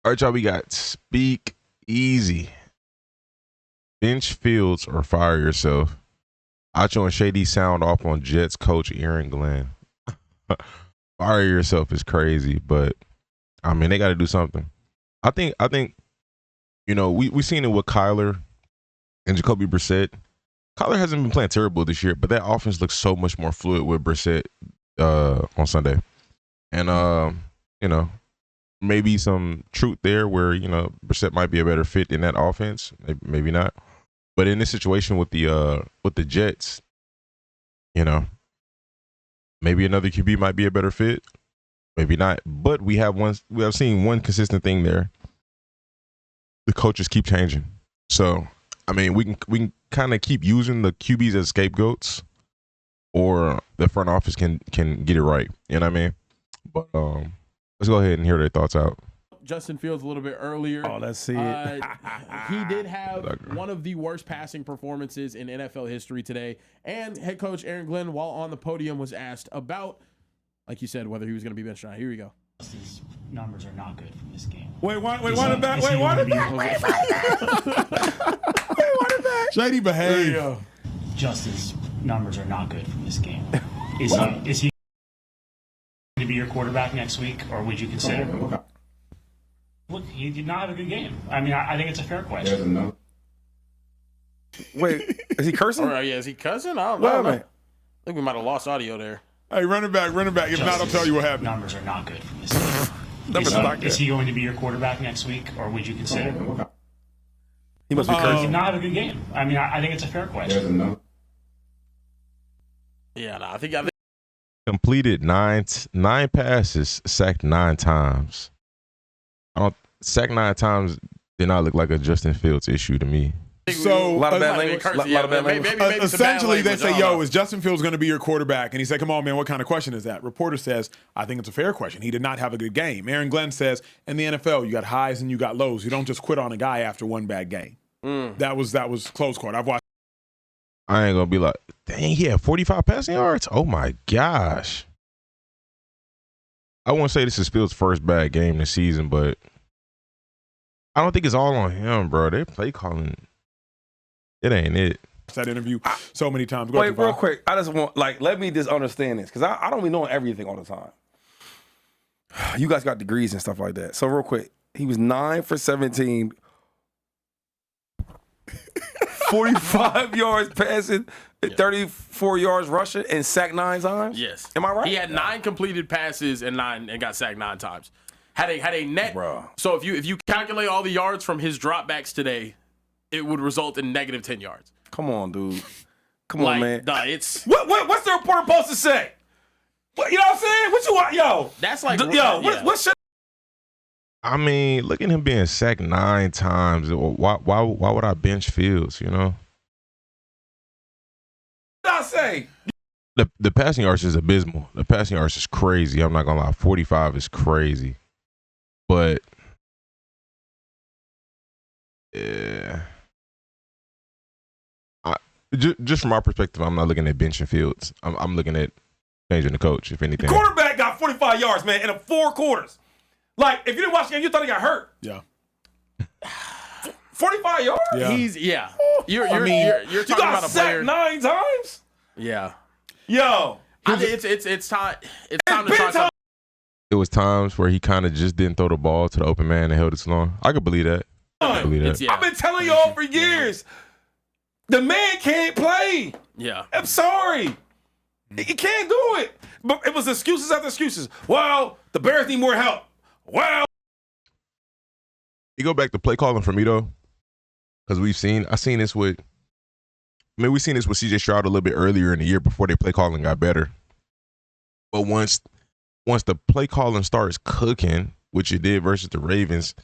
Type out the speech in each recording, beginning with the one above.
All right, y'all, we got Speakeasy. Bench Fields or fire yourself. Acho and Shady sound off on Jets coach Aaron Glenn. Fire yourself is crazy, but I mean they got to do something. I think we seen it with Kyler and Jacoby Brissett. Kyler hasn't been playing terrible this year, but that offense looks so much more fluid with Brissett on Sunday, and maybe some truth there where Brissett might be a better fit in that offense, maybe not. But in this situation with the Jets, maybe another QB might be a better fit, maybe not. But we have seen one consistent thing there. The coaches keep changing, so I mean we can kind of keep using the QBs as scapegoats, or the front office can get it right. You know what I mean? But let's go ahead and hear their thoughts out. Justin Fields a little bit earlier. Oh, let's see it. He did have one of the worst passing performances in NFL history today. And head coach Aaron Glenn, while on the podium, was asked about, like you said, whether he was going to be benched or not. Here we go. His numbers are not good from this game. Wait, one it back. Wait, Shady behave. Justin's numbers are not good from this game. Is he going to be your quarterback next week, or would you consider? Look, he did not have a good game. I mean, I think it's a fair question. Wait, is he cursing? All right, yeah, is he cussing? I don't know. I think we might have lost audio there. Hey, run it back. If not, I'll tell you what happened. Numbers are not good from this game. Is he going to be your quarterback next week, or would you consider? He must be cursing. He did not have a good game. I mean, I think it's a fair question. Yeah, no, I think Completed nine passes, sacked 9 times. Sack 9 times did not look like a Justin Fields issue to me. So a lot of bad language. Essentially, they say, "Yo, is Justin Fields going to be your quarterback?" And he said, "Come on, man, what kind of question is that?" Reporter says, "I think it's a fair question. He did not have a good game." Aaron Glenn says, "In the NFL, you got highs and you got lows. You don't just quit on a guy after one bad game." That was close court. I've watched. I ain't gonna be like, dang, he had 45 passing yards. Oh my gosh. I won't say this is Fields' first bad game this season, but I don't think it's all on him, bro. They play calling. It ain't it. That interview so many times. Wait, real quick. I just want, let me just understand this, because I don't be knowing everything all the time. You guys got degrees and stuff like that. So real quick, he was 9 for 17, 45 yards passing, 34 yards rushing, and sacked 9 times? Yes. Am I right? He had 9 completed passes and got sacked 9 times. Had a net. Bruh. So if you calculate all the yards from his dropbacks today, it would result in negative 10 yards. Come on, dude. Come on, man. Nah, it's what's the reporter supposed to say? What, you know what I'm saying? What you want, yo? That's like what should? I mean, look at him being sacked 9 times. Why would I bench Fields? You know. What did I say? The passing yards is abysmal. The passing yards is crazy. I'm not gonna lie. 45 is crazy, but yeah. Just from our perspective, I'm not looking at benching Fields. I'm looking at changing the coach, if anything. The quarterback got 45 yards, man, in 4 quarters. Like, if you didn't watch the game, you thought he got hurt. Yeah. 45 yards? Yeah. You're talking about a player 9 times? Yeah. Yo. It's time to try something. It was times where he kind of just didn't throw the ball to the open man and held it long. I could believe that. I've been telling y'all for years. The man can't play. Yeah. I'm sorry. He can't do it. But it was excuses after excuses. Well, the Bears need more help. Well. You go back to play calling for me, though, because we've seen this with CJ Stroud a little bit earlier in the year before their play calling got better. But once the play calling starts cooking, which it did versus the Ravens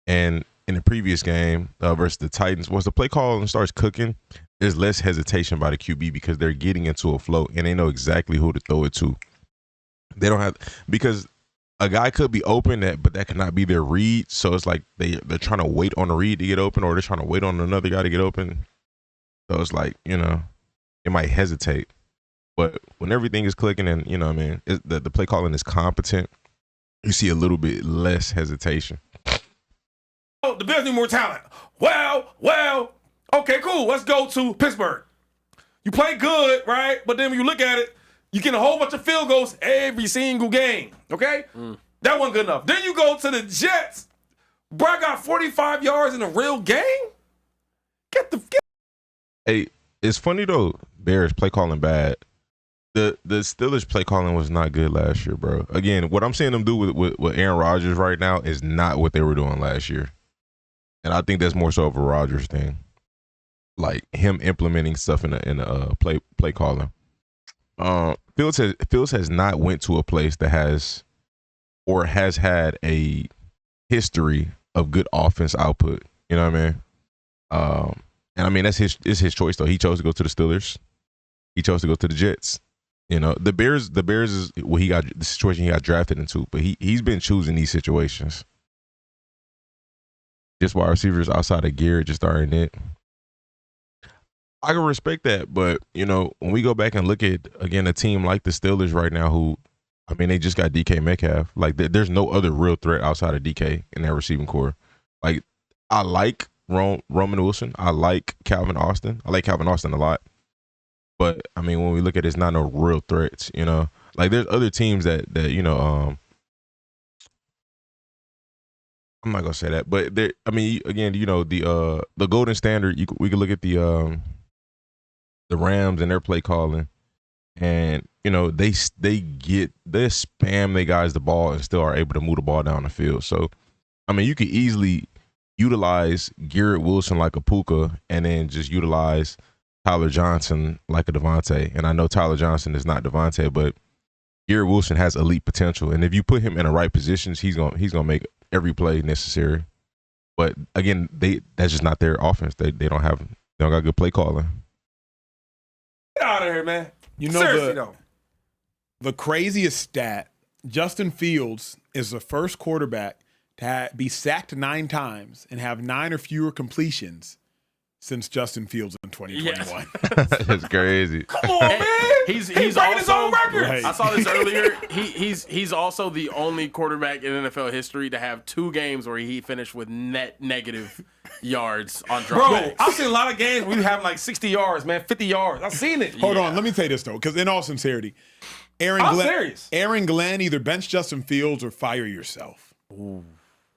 and in the previous game versus the Titans, once the play calling starts cooking, there's less hesitation by the QB because they're getting into a flow and they know exactly who to throw it to. They don't have, because a guy could be open, but that cannot be their read. So it's like they're trying to wait on a read to get open, or they're trying to wait on another guy to get open. So it's like, it might hesitate. But when everything is clicking and, the play calling is competent, you see a little bit less hesitation. the Bills need more talent. Well, okay, cool. Let's go to Pittsburgh. You play good, right? But then when you look at it, you get a whole bunch of field goals every single game, okay? That wasn't good enough. Then you go to the Jets. Bro got 45 yards in a real game? Hey, it's funny though. Bears play calling bad. The Steelers play calling was not good last year, bro. Again, what I'm seeing them do with Aaron Rodgers right now is not what they were doing last year, and I think that's more so of a Rodgers thing, like him implementing stuff in a play calling. Fields has not went to a place that has had a history of good offense output. You know what I mean? And I mean it's his choice though. He chose to go to the Steelers. He chose to go to the Jets. You know, the Bears is what the situation he got drafted into, but he's been choosing these situations. Just wide receivers outside of Garrett just aren't it. I can respect that, but you know, when we go back and look at again a team like the Steelers right now, who I mean, they just got DK Metcalf. Like, there's no other real threat outside of DK in their receiving core. Like, I like Roman Wilson. I like Calvin Austin. I like Calvin Austin a lot. But I mean, when we look at it, it's not no real threats. You know, like there's other teams that you know. I'm not gonna say that, but there. I mean, again, you know, the golden standard. We could look at the Rams and their play calling, and you know they spam their guys the ball and still are able to move the ball down the field. So, I mean, you could easily utilize Garrett Wilson like a Puka, and then just utilize Tyler Johnson like a Devontae. And I know Tyler Johnson is not Devontae, but Garrett Wilson has elite potential, and if you put him in the right positions, he's gonna make every play necessary. But again, that's just not their offense. They don't got good play calling. Get out of here, man. You know, seriously, the craziest stat, Justin Fields is the first quarterback to be sacked 9 times and have 9 or fewer completions since Justin Fields in 2021. Yes. That's crazy. Come on, man. He's breaking also, his own records. Right. I saw this earlier. He's also the only quarterback in NFL history to have 2 games where he finished with net negative yards on Bro, dropbacks. I've seen a lot of games where you have like 60 yards, man, 50 yards. I've seen it. Hold on, let me say this though, because in all sincerity, I'm serious. Aaron Glenn, either bench Justin Fields or fire yourself. Ooh,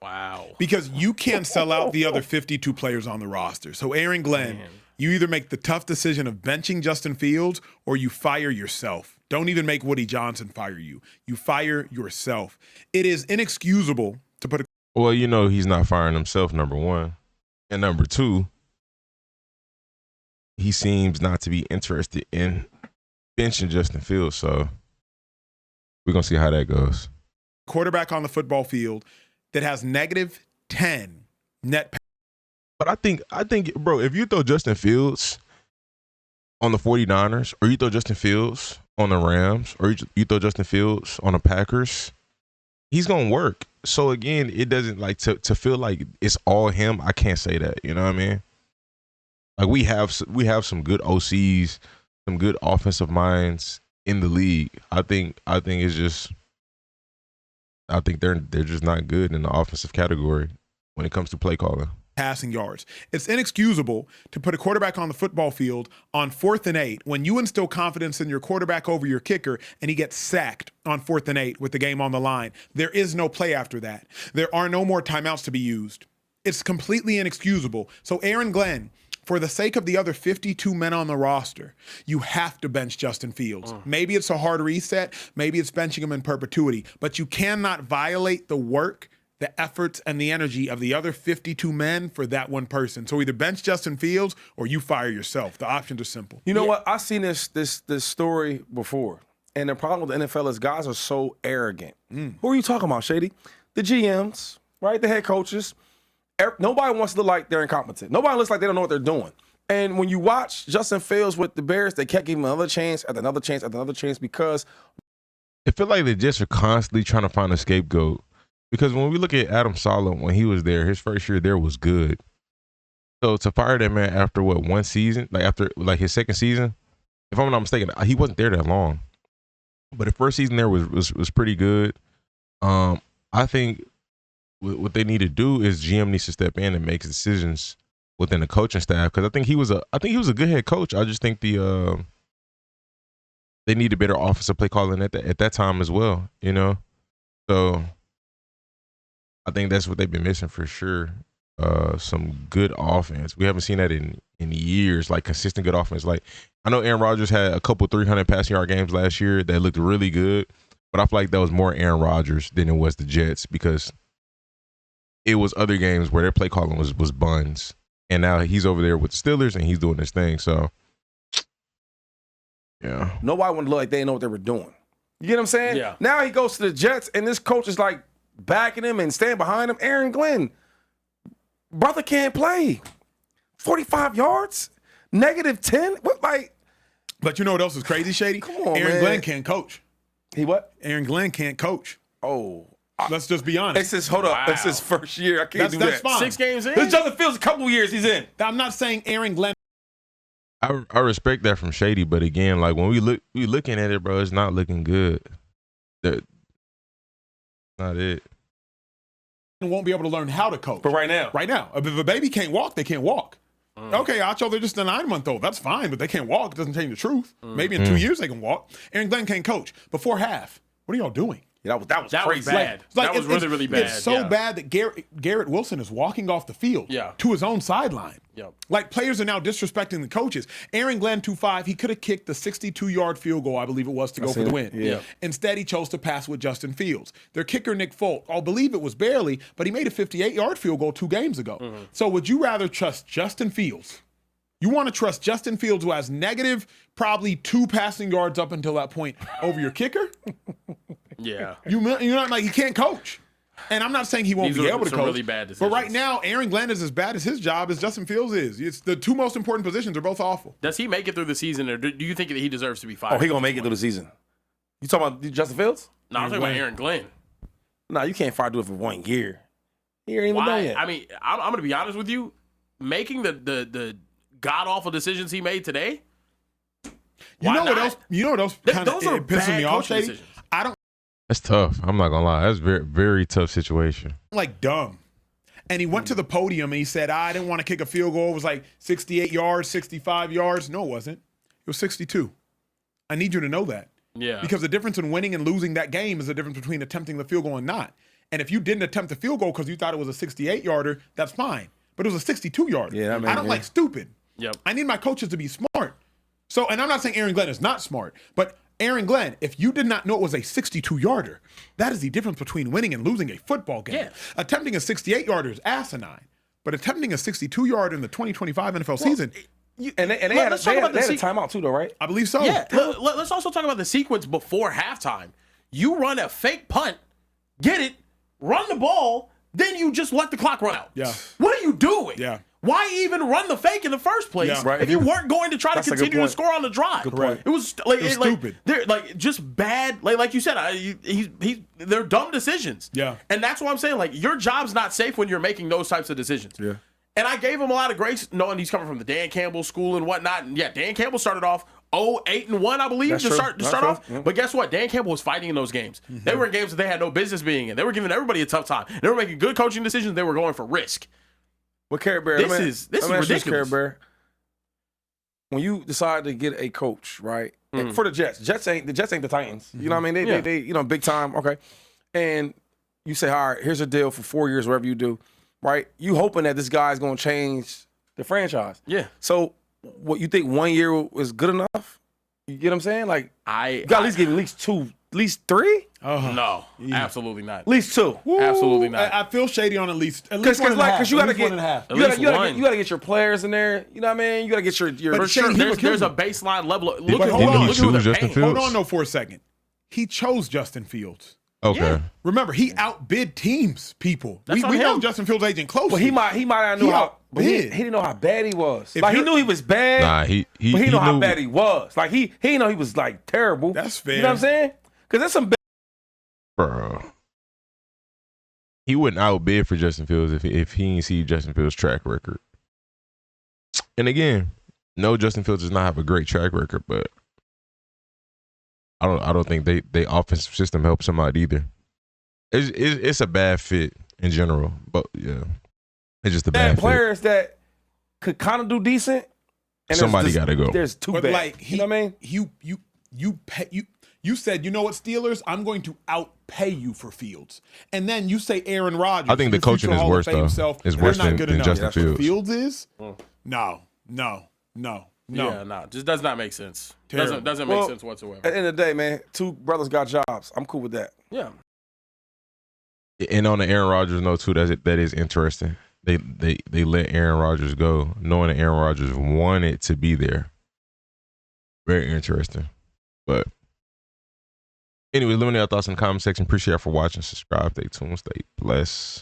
wow. Because you can't sell out the other 52 players on the roster. So Aaron Glenn, you either make the tough decision of benching Justin Fields or you fire yourself. Don't even make Woody Johnson fire you. You fire yourself. It is inexcusable to put a Well, you know he's not firing himself, number one. And number two, he seems not to be interested in benching Justin Fields. So we're going to see how that goes. quarterback on the football field that has negative 10 net. But I think, bro, if you throw Justin Fields on the 49ers, or you throw Justin Fields on the Rams, or you throw Justin Fields on the Packers, he's going to work. So, again, it doesn't, like, to feel like it's all him, I can't say that. You know what I mean? Like, we have some good OCs, some good offensive minds in the league. I think it's just, I think they're just not good in the offensive category when it comes to play calling. Passing yards. It's inexcusable to put a quarterback on the football field on 4th and 8 when you instill confidence in your quarterback over your kicker and he gets sacked on 4th and 8 with the game on the line. There is no play after that. There are no more timeouts to be used. It's completely inexcusable. So Aaron Glenn, for the sake of the other 52 men on the roster, you have to bench Justin Fields. Maybe it's a hard reset. Maybe it's benching him in perpetuity. But you cannot violate the work, the efforts, and the energy of the other 52 men for that one person. So either bench Justin Fields or you fire yourself. The options are simple. You know what? I've seen this story before. And the problem with the NFL is guys are so arrogant. Who are you talking about, Shady? The GMs, right? The head coaches. Nobody wants to look like they're incompetent. Nobody looks like they don't know what they're doing. And when you watch Justin Fields with the Bears, they kept giving him another chance after another chance after another chance because It feel like they just are constantly trying to find a scapegoat. Because when we look at Adam Saleh, when he was there, his first year there was good. So to fire that man after one season, after his second season, if I'm not mistaken, he wasn't there that long. But the first season there was pretty good. I think what they need to do is GM needs to step in and make decisions within the coaching staff, because I think he was a good head coach. I just think they need a better offensive play calling at that time as well. So I think that's what they've been missing for sure. Some good offense. We haven't seen that in years, like consistent good offense. Like, I know Aaron Rodgers had a couple 300 passing yard games last year that looked really good, but I feel like that was more Aaron Rodgers than it was the Jets, because it was other games where their play calling was buns, and now he's over there with the Steelers and he's doing this thing. So yeah, nobody wanted to look like they didn't know what they were doing. You get what I'm saying? Yeah. Now he goes to the Jets, and this coach is like backing him and standing behind him. Aaron Glenn, brother can't play. 45 yards, -10. What, like? But you know what else is crazy, Shady? Come on, Aaron man. Glenn can't coach. He what? Aaron Glenn can't coach. Oh, Let's just be honest. it's his hold up. It's his first year. I can't do That's that. fine. 6 games in. This Justin Fields a couple years he's in. I'm not saying Aaron Glenn. I respect that from Shady, but again, like when we looking at it, bro, it's not looking good. That not it. Won't be able to learn how to coach. But right now, If a baby can't walk, they can't walk. Okay, Acho, they're just a 9-month-old. That's fine, but they can't walk. It doesn't change the truth. Maybe in 2 years they can walk. Aaron Glenn can't coach. Before half, what are y'all doing? yeah, that was That crazy. was bad. That was really, really bad. It's so yeah. bad that Garrett Wilson is walking off the field to his own sideline. Yep. Like, players are now disrespecting the coaches. Aaron Glenn, 2.5, he could have kicked the 62-yard field goal, I believe it was, to go for the win. Yeah. Instead, he chose to pass with Justin Fields. Their kicker, Nick Folk, I'll believe it was barely, but he made a 58-yard field goal 2 games ago. So would you rather trust Justin Fields? You want to trust Justin Fields, who has negative probably 2 passing yards up until that point, over your kicker? Yeah. You're not like, he can't coach. And I'm not saying he won't These be are able to some coach. really bad but right decisions. now, Aaron Glenn is as bad as his job as Justin Fields is. It's the 2 most important positions are both awful. Does he make it through the season, or do you think that he deserves to be fired? Oh, he gonna make it through the season. You talking about Justin Fields? No, I'm talking about Aaron Glenn. No, you can't fire do it for 1 year. He ain't even done Why? yet. I mean, I'm going to be honest with you. Making the god awful decisions he made today. You know what not? else? You know what else kind of Those are pisses bad me off, coaching Shady? decisions. I don't That's tough. I'm not gonna lie. That's very, very tough situation. like dumb. And he went to the podium and he said, I didn't want to kick a field goal. It was like 68 yards, 65 yards. No, it wasn't. It was 62. I need you to know that. Yeah. Because the difference in winning and losing that game is the difference between attempting the field goal and not. And if you didn't attempt the field goal because you thought it was a 68-yarder, that's fine. But it was a 62-yarder. Yeah, I don't like stupid. Yep. I need my coaches to be smart. So, and I'm not saying Aaron Glenn is not smart, but Aaron Glenn, if you did not know it was a 62-yarder, that is the difference between winning and losing a football game. Yeah. Attempting a 68-yarder is asinine, but attempting a 62-yarder in the 2025 NFL season, And they had a timeout too, though, right? I believe so. Yeah. Let's also talk about the sequence before halftime. You run a fake punt, get it, run the ball, then you just let the clock run out. Yeah. What are you doing? Yeah. Why even run the fake in the first place Yeah. Right. if you weren't going to try to That's a good continue to point. score on the drive? Good point. It was like, It was like, stupid. They're like just bad. Like you said, they're dumb decisions. Yeah. And that's what I'm saying. Like, your job's not safe when you're making those types of decisions. Yeah. And I gave him a lot of grace, knowing he's coming from the Dan Campbell school and whatnot. And yeah, Dan Campbell started off 0-8-1, I believe, That's to true. start That's off. true. Yeah. But guess what? Dan Campbell was fighting in those games. They were in games that they had no business being in. They were giving everybody a tough time. They were making good coaching decisions. They were going for risk. Well, Carrie Bear, This let me is ask you this, ridiculous. Carrie Bear. When you decide to get a coach, right? Mm. And for the Jets ain't the Titans. You know what I mean? Yeah. They big time. Okay. And you say, all right, here's a deal for 4 years, whatever you do, right? You hoping that this guy's gonna change the franchise. Yeah. So what you think 1 year was good enough? You get what I'm saying? Like you got to at least give at least 2, at least 3? No, absolutely not. At least 2. Absolutely not. I feel shady on at least Because one and a half. you gotta At least get one and a half. At least one. you gotta get your players in there. You know what I mean? You gotta get your But For Shane, sure, he would kill there's a me. baseline level. Look But at hold on. look at who they're Justin paying. Fields? Hold on, though, for a second. He chose Justin Fields. Okay. Yeah. Remember, he outbid teams, people. That's We on know him. Justin Fields' agent closely. But he might not know He how. But he outbid. didn't know how bad he was. If Like he you're- knew he was bad. Nah, he but he know how knew- bad he was. Like he didn't know he was like terrible. That's fair. You know what I'm saying? Because there's some. Bro. He wouldn't outbid for Justin Fields if he didn't see Justin Fields' track record. And again, no, Justin Fields does not have a great track record, but I don't think they offensive system helps him out either. It's a bad fit. in general. But yeah, it's just a They had bad fit. players that could kind of do decent. And Somebody got to go. There's too But bad. like, You know what I mean? You said, you know what, Steelers, I'm going to outpay you for Fields. And then you say Aaron Rodgers. I think the your coaching future is Hall of worse, Fame though. self, It's they're worse not than good than enough. Justin That's what Fields. Fields is? No. Yeah, no, just does not make sense. Terrible. Doesn't make sense whatsoever. At the end of the day, man, two brothers got jobs. I'm cool with that. Yeah. And on the Aaron Rodgers note too, that is interesting. They let Aaron Rodgers go, knowing that Aaron Rodgers wanted to be there. Very interesting. But anyway, let me know your thoughts in the comment section. Appreciate you for watching. Subscribe. Stay tuned. Stay blessed.